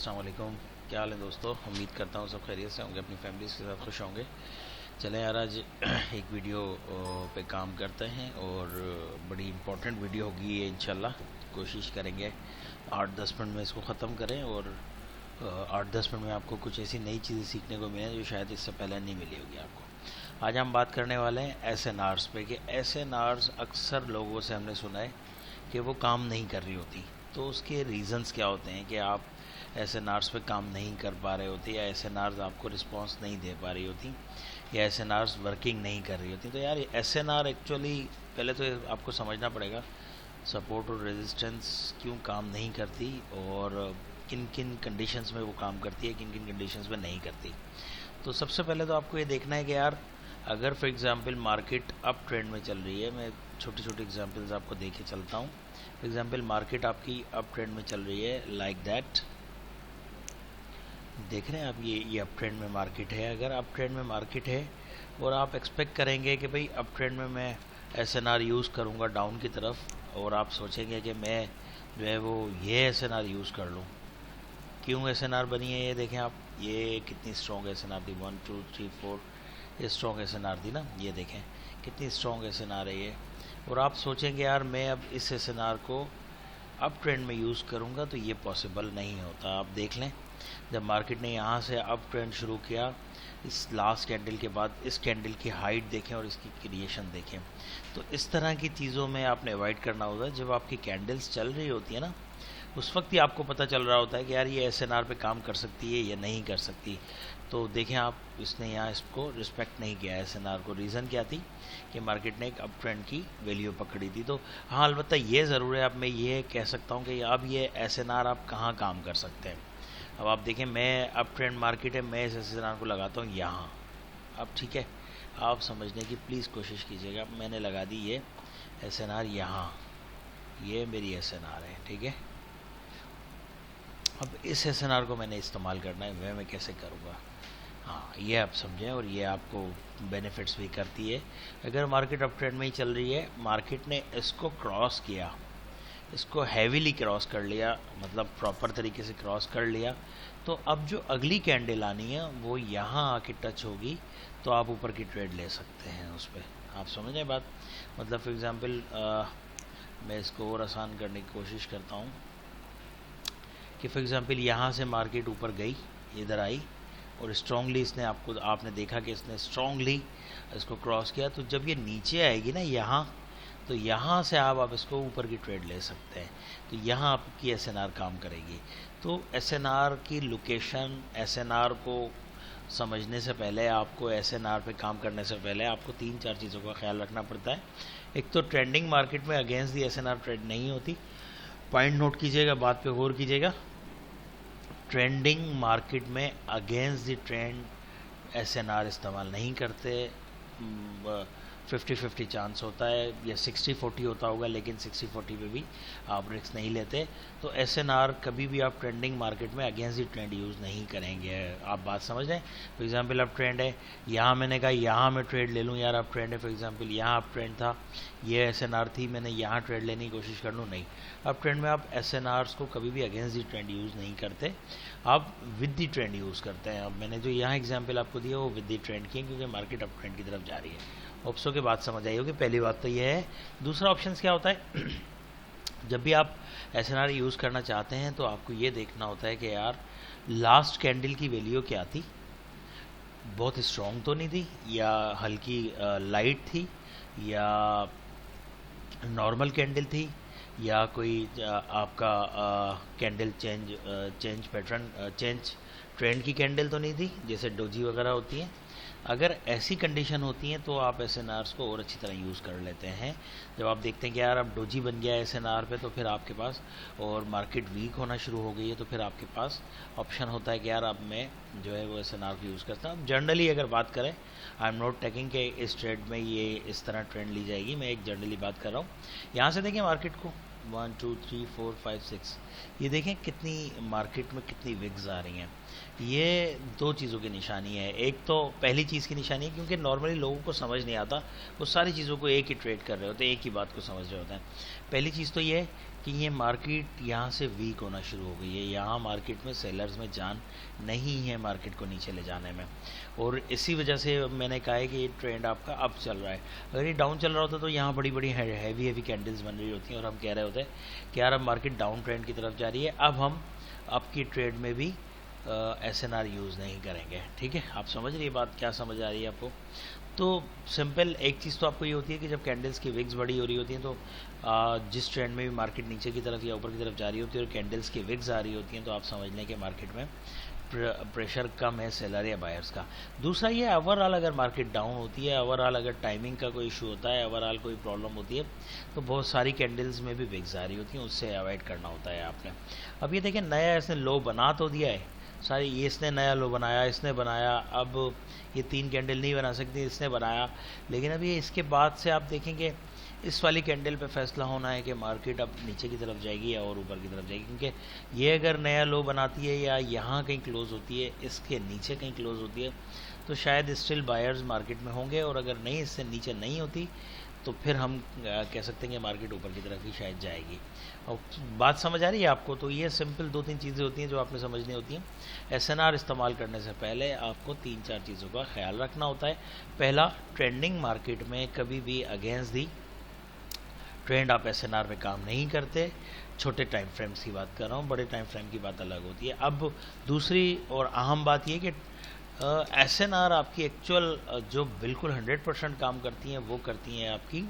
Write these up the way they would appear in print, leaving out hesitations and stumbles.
अस्सलाम वालेकुम। क्या हाल है दोस्तों? उम्मीद करता हूँ सब खैरियत से होंगे, अपनी फैमिलीज़ के साथ खुश होंगे। चलें यार, आज एक वीडियो पे काम करते हैं और बड़ी इम्पोर्टेंट वीडियो होगी ये इंशाल्लाह। कोशिश करेंगे 8-10 मिनट में इसको ख़त्म करें और 8-10 मिनट में आपको कुछ ऐसी नई चीज़ें सीखने को मिलें जो शायद इससे पहले नहीं मिली होगी आपको। आज हम बात करने वाले हैं SNRs पे कि SNRs अक्सर लोगों से हमने सुना है कि वो काम नहीं कर रही होती। तो उसके रीज़न्स क्या होते हैं कि आप SNRs पे काम नहीं कर पा रहे होते, या SNRs आपको रिस्पांस नहीं दे पा रही होती, या SNRs वर्किंग नहीं कर रही होती। तो यार SNR एक्चुअली पहले तो आपको समझना पड़ेगा सपोर्ट और रेजिस्टेंस क्यों काम नहीं करती और किन किन कंडीशंस में वो काम करती है, किन किन कंडीशंस में नहीं करती। तो सबसे पहले तो आपको ये देखना है कि यार अगर for example market up trend में चल रही है, मैं छोटी छोटी एग्जांपल्स आपको दे के चलता हूँ। फॉर एग्ज़ाम्पल मार्केट आपकी अप ट्रेंड में चल रही है लाइक दैट, देख रहे हैं आप ये अप ट्रेंड में मार्केट है। अगर अप ट्रेंड में मार्केट है और आप एक्सपेक्ट करेंगे कि भाई अप ट्रेंड में मैं SNR यूज़ करूँगा डाउन की तरफ, और आप सोचेंगे कि मैं जो है वो ये SNR यूज़ कर लूँ। क्यों SNR बनी है ये देखें आप, ये कितनी स्ट्रॉन्ग SNR थी, 1 2 3 4 ये स्ट्रॉन्ग SNR थी ना, ये देखें कितनी स्ट्रॉन्ग SNR है ये। और आप सोचेंगे यार मैं अब इस SNR को अप ट्रेंड में यूज़ करूँगा, तो ये पॉसिबल नहीं होता। आप देख लें जब मार्केट ने यहाँ से अप ट्रेंड शुरू किया, इस लास्ट कैंडल के बाद इस कैंडल की हाइट देखें और इसकी क्रिएशन देखें। तो इस तरह की चीज़ों में आपने अवॉइड करना होता है। जब आपकी कैंडल्स चल रही होती है ना, उस वक्त ही आपको पता चल रहा होता है कि यार ये SNR पे काम कर सकती है या नहीं कर सकती। तो देखें आप, इसने यहाँ इसको रिस्पेक्ट नहीं किया SNR को। रीज़न क्या थी कि मार्केट ने एक अप ट्रेंड की वैल्यू पकड़ी थी। तो हाँ, अलबत्ता ये ज़रूर है, अब मैं ये कह सकता हूँ कि अब ये SNR आप कहाँ काम कर सकते हैं। अब आप देखें, मैं अप ट्रेंड मार्केट है, मैं इस SNR को लगाता हूँ यहाँ। अब ठीक है, आप समझने की प्लीज़ कोशिश कीजिएगा। मैंने लगा दी ये SNR यहाँ, ये मेरी SNR है, ठीक है। अब इस SNR को मैंने इस्तेमाल करना है, मैं कैसे करूँगा। हाँ, ये आप समझें, और ये आपको बेनिफिट्स भी करती है। अगर मार्केट अप ट्रेंड में ही चल रही है, मार्केट ने इसको क्रॉस किया, इसको हैवीली क्रॉस कर लिया, मतलब प्रॉपर तरीके से क्रॉस कर लिया, तो अब जो अगली कैंडल आनी है वो यहाँ आके टच होगी, तो आप ऊपर की ट्रेड ले सकते हैं उस पर। आप समझ रहे बात? मतलब फॉर एग्ज़ाम्पल मैं इसको और आसान करने की कोशिश करता हूँ कि फॉर एग्ज़ाम्पल यहाँ से मार्केट ऊपर गई, इधर आई और स्ट्रांगली इसने आपने देखा कि इसने स्ट्रांगली इसको क्रॉस किया। तो जब ये नीचे आएगी ना यहाँ, तो यहाँ से आप इसको ऊपर की ट्रेड ले सकते हैं। तो यहाँ आपकी SNR काम करेगी। तो SNR की लोकेशन, SNR को समझने से पहले, आपको SNR पे काम करने से पहले आपको 3-4 चीज़ों का ख्याल रखना पड़ता है। एक तो ट्रेंडिंग मार्केट में अगेंस्ट दी SNR ट्रेड नहीं होती। पॉइंट नोट कीजिएगा, बात पे गौर कीजिएगा। ट्रेंडिंग मार्केट में अगेंस्ट द ट्रेंड SNR इस्तेमाल नहीं करते। 50-50 चांस होता है, या 60-40 होता होगा, लेकिन 60-40 पे भी आप रिस्क नहीं लेते। तो SNR कभी भी आप ट्रेंडिंग मार्केट में अगेंस्ट द ट्रेंड यूज़ नहीं करेंगे। आप बात समझ रहे हैं? फॉर एग्जांपल अप ट्रेंड है, यहाँ मैंने कहा यहाँ मैं ट्रेड ले लूँ, यार अप ट्रेंड है, फॉर एग्जांपल यहाँ अप ट्रेंड था, ये SNR थी, मैंने यहाँ ट्रेड लेने की कोशिश कर लूँ, नहीं। अप ट्रेंड में आप SNRs को कभी भी अगेंस्ट द ट्रेंड यूज़ नहीं करते, आप विद द ट्रेंड यूज़ करते हैं। अब मैंने जो यहाँ एग्जाम्पल आपको दिया वो विद द ट्रेंड की है, क्योंकि मार्केट अप ट्रेंड की तरफ जा रही है। ऑप्शों की बात समझ आई होगी। पहली बात तो ये है। दूसरा ऑप्शन क्या होता है जब भी आप SNR यूज़ करना चाहते हैं, तो आपको ये देखना होता है कि यार लास्ट कैंडल की वैल्यू क्या थी, बहुत स्ट्रॉन्ग तो नहीं थी, या हल्की लाइट थी, या नॉर्मल कैंडल थी, या कोई आपका candle change pattern change trend की कैंडल तो नहीं थी, जैसे डोजी वगैरह होती हैं। अगर ऐसी कंडीशन होती हैं तो आप SNRs को और अच्छी तरह यूज़ कर लेते हैं। जब आप देखते हैं कि यार अब डोजी बन गया है SNR पे, तो फिर आपके पास, और मार्केट वीक होना शुरू हो गई है, तो फिर आपके पास ऑप्शन होता है कि यार अब मैं जो है वो SNR को यूज़ करता हूँ। जनरली अगर बात करें, आई एम नॉट टेकिंग कि इस ट्रेड में ये इस तरह ट्रेंड ली जाएगी, मैं एक जनरली बात कर रहा हूँ। यहाँ से देखें मार्केट को, 1 2 3 4 5 6, ये देखें कितनी मार्केट में कितनी विग्स आ रही हैं। ये दो चीज़ों की निशानी है। एक तो पहली चीज़ की निशानी है, क्योंकि नॉर्मली लोगों को समझ नहीं आता, वो सारी चीज़ों को एक ही ट्रेड कर रहे होते हैं, एक ही बात को समझ रहे होते हैं। पहली चीज़ तो ये है कि ये मार्केट यहाँ से वीक होना शुरू हो गई है, यहाँ मार्केट में सेलर्स में जान नहीं है मार्केट को नीचे ले जाने में, और इसी वजह से मैंने कहा है कि ये ट्रेंड आपका अप चल रहा है। अगर ये डाउन चल रहा होता तो यहाँ बड़ी बड़ी हैवी कैंडल्स बन रही होती हैं और हम कह रहे होते कि यार अब मार्केट डाउन ट्रेंड की तरफ जा रही है, अब हम आपकी ट्रेड में भी SNR यूज़ नहीं करेंगे। ठीक है, आप समझ रही है बात, क्या समझ आ रही है आपको? तो सिंपल एक चीज़ तो आपको ये होती है कि जब कैंडल्स की विक्स बड़ी हो रही होती हैं तो जिस ट्रेंड में भी मार्केट नीचे की तरफ या ऊपर की तरफ जा रही होती है और कैंडल्स की विक्स आ रही होती हैं, तो आप समझ लें कि मार्केट में प्रेशर कम है सेलर या बायर्स का। दूसरा ये ओवरऑल अगर मार्केट डाउन होती है, ओवरऑल अगर टाइमिंग का कोई इशू होता है, ओवरऑल कोई प्रॉब्लम होती है, तो बहुत सारी कैंडल्स में भी विक्स आ रही होती हैं, उससे अवॉइड करना होता है आपने। अब ये देखें, नया इसने लो बना तो दिया है सारी, ये इसने नया लो बनाया, इसने बनाया, अब ये 3 कैंडल नहीं बना सकती, इसने बनाया, लेकिन अब ये इसके बाद से आप देखेंगे इस वाली कैंडल पे फैसला होना है कि मार्केट अब नीचे की तरफ जाएगी या और ऊपर की तरफ जाएगी, क्योंकि ये अगर नया लो बनाती है या यहाँ कहीं क्लोज होती है, इसके नीचे कहीं क्लोज होती है, तो शायद स्टिल बायर्स मार्केट में होंगे, और अगर नहीं इससे नीचे नहीं होती तो फिर हम कह सकते हैं कि मार्केट ऊपर की तरफ ही शायद जाएगी। और बात समझ आ रही है आपको? तो ये सिंपल 2-3 चीज़ें होती हैं जो आपने समझनी होती हैं। SNR इस्तेमाल करने से पहले आपको 3-4 चीज़ों का ख्याल रखना होता है। पहला, ट्रेंडिंग मार्केट में कभी भी अगेंस्ट दी ट्रेंड आप SNR में काम नहीं करते। छोटे टाइम फ्रेम्स की बात कर रहा हूँ, बड़े टाइम फ्रेम की बात अलग होती है। अब दूसरी और अहम बात ये कि SNR आपकी एक्चुअल जो बिल्कुल 100% काम करती हैं वो करती हैं आपकी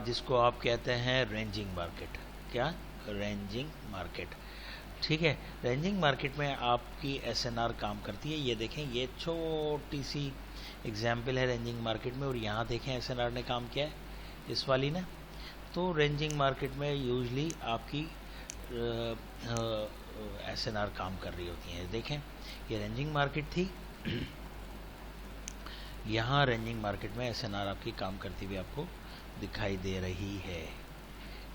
जिसको आप कहते हैं रेंजिंग मार्केट। क्या? Ranging market. ठीक है, रेंजिंग मार्केट में आपकी SNR काम करती है। ये देखें, ये छोटी सी एग्जाम्पल है रेंजिंग मार्केट में, और यहाँ देखें SNR ने काम किया है इस वाली ने। तो रेंजिंग मार्केट में यूजली आपकी SNR काम कर रही होती है। देखें, ये रेंजिंग मार्केट थी, यहाँ रेंजिंग मार्केट में SNR आपकी काम करती हुई आपको दिखाई दे रही है।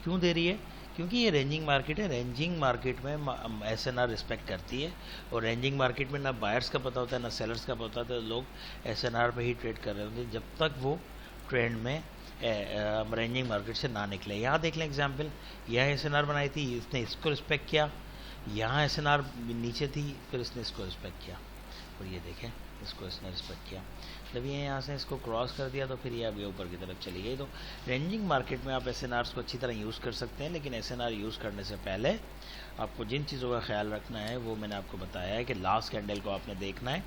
क्यों दे रही है? क्योंकि ये रेंजिंग मार्केट है। रेंजिंग मार्केट में SNR रिस्पेक्ट करती है, और रेंजिंग मार्केट में ना बायर्स का पता होता है ना सेलर्स का पता होता है, लोग SNR पे ही ट्रेड कर रहे होंगे जब तक वो ट्रेंड में रेंजिंग मार्केट से ना निकले। यहाँ देख लें एग्जाम्पल, यह SNR बनाई थी, इसने इसको रिस्पेक्ट किया, यहाँ SNR नीचे थी, फिर इसने इसको रिस्पेक्ट किया, और ये देखें इसको इसने रिस्पेक्ट किया। जब ये यहाँ से इसको क्रॉस कर दिया तो फिर ये अभी ऊपर की तरफ चली गई। तो रेंजिंग मार्केट में आप SNRs को अच्छी तरह यूज़ कर सकते हैं, लेकिन SNR यूज़ करने से पहले आपको जिन चीज़ों का ख्याल रखना है वो मैंने आपको बताया है कि लास्ट कैंडल को आपने देखना है,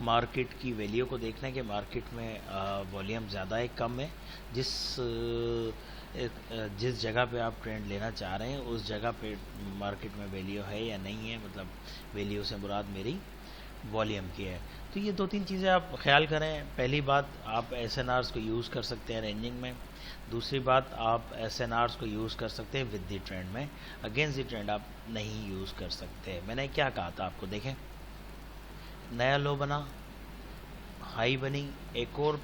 मार्केट की वैल्यू को देखना है कि मार्केट में वॉल्यूम ज़्यादा है कम है, जिस जगह पे आप ट्रेंड लेना चाह रहे हैं उस जगह पे मार्केट में वैल्यू है या नहीं है, मतलब वैल्यू से मुराद मेरी वॉल्यूम की है। तो ये 2-3 चीज़ें आप ख्याल करें। पहली बात, आप SNRs को यूज़ कर सकते हैं रेंजिंग में। दूसरी बात, आप SNRs को यूज़ कर सकते हैं विद द ट्रेंड में, अगेंस्ट द ट्रेंड आप नहीं यूज़ कर सकते। मैंने क्या कहा था आपको? देखें, नया लो बना, हाई बनी, एक और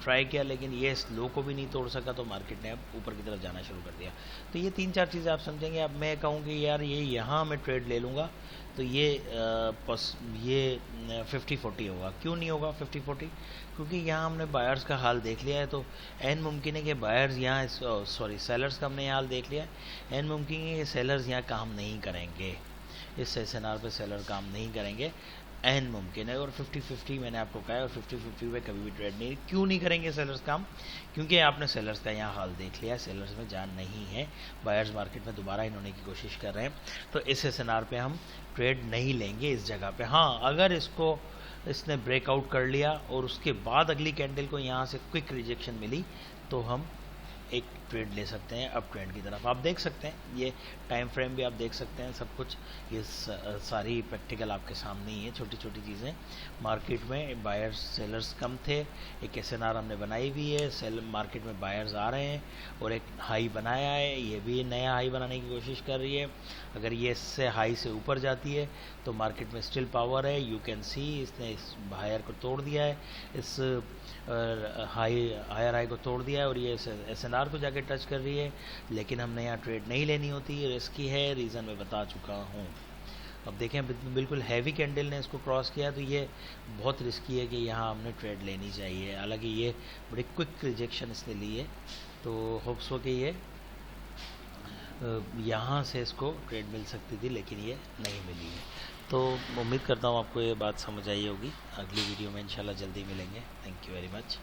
ट्राई किया, लेकिन ये इस लो को भी नहीं तोड़ सका, तो मार्केट ने अब ऊपर की तरफ जाना शुरू कर दिया। तो ये 3-4 चीज़ें आप समझेंगे। अब मैं कहूँ कि यार ये यहाँ मैं ट्रेड ले लूँगा तो ये 50-40 होगा। क्यों नहीं होगा 50-40? क्योंकि यहाँ हमने बायर्स का हाल देख लिया है, तो एन मुमकिन है कि बायर्स यहाँ सेलर्स का हमने हाल देख लिया है, एन मुमकिन है कि सेलर्स यहाँ काम नहीं करेंगे, इस SNR पे सेलर काम नहीं करेंगे, एन मुमकिन है। और 50-50 मैंने आपको कहा है, और 50-50 में कभी भी ट्रेड नहीं। क्यों नहीं करेंगे सेलर्स काम? क्योंकि आपने सेलर्स का यहाँ हाल देख लिया है, सेलर्स में जान नहीं है, बायर्स मार्केट में दोबारा इन्होंने की कोशिश कर रहे हैं, तो इस SNR पे हम ट्रेड नहीं लेंगे इस जगह पे। हाँ, अगर इसने ब्रेकआउट कर लिया और उसके बाद अगली कैंडल को यहाँ से क्विक रिजेक्शन मिली, तो हम एक ट्रेड ले सकते हैं अप ट्रेंड की तरफ। आप देख सकते हैं, ये टाइम फ्रेम भी आप देख सकते हैं, सब कुछ ये सारी प्रैक्टिकल आपके सामने ही है, छोटी छोटी चीज़ें। मार्केट में बायर्स सेलर्स कम थे, एक SNR हमने बनाई हुई है, मार्केट में बायर्स आ रहे हैं, और एक हाई बनाया है, ये भी नया हाई बनाने की कोशिश कर रही है। अगर ये इससे हाई से ऊपर जाती है तो मार्केट में स्टिल पावर है। यू कैन सी इसने इस हायर को तोड़ दिया है, इस हायर हाई को तोड़ दिया है, और ये SNR को जाके टच कर रही है। लेकिन हमने यहाँ ट्रेड नहीं लेनी होती, रिस्की है, रीज़न मैं बता चुका हूँ। अब देखें, बिल्कुल हैवी कैंडल ने इसको क्रॉस किया, तो ये बहुत रिस्की है कि यहाँ हमने ट्रेड लेनी चाहिए। हालांकि ये बड़ी क्विक रिजेक्शन इसने ली है, तो होप्स हो कि ये यहाँ से इसको ट्रेड मिल सकती थी, लेकिन ये नहीं मिली है। तो उम्मीद करता हूँ आपको ये बात समझ आई होगी। अगली वीडियो में इंशाल्लाह जल्दी मिलेंगे। Thank you very much.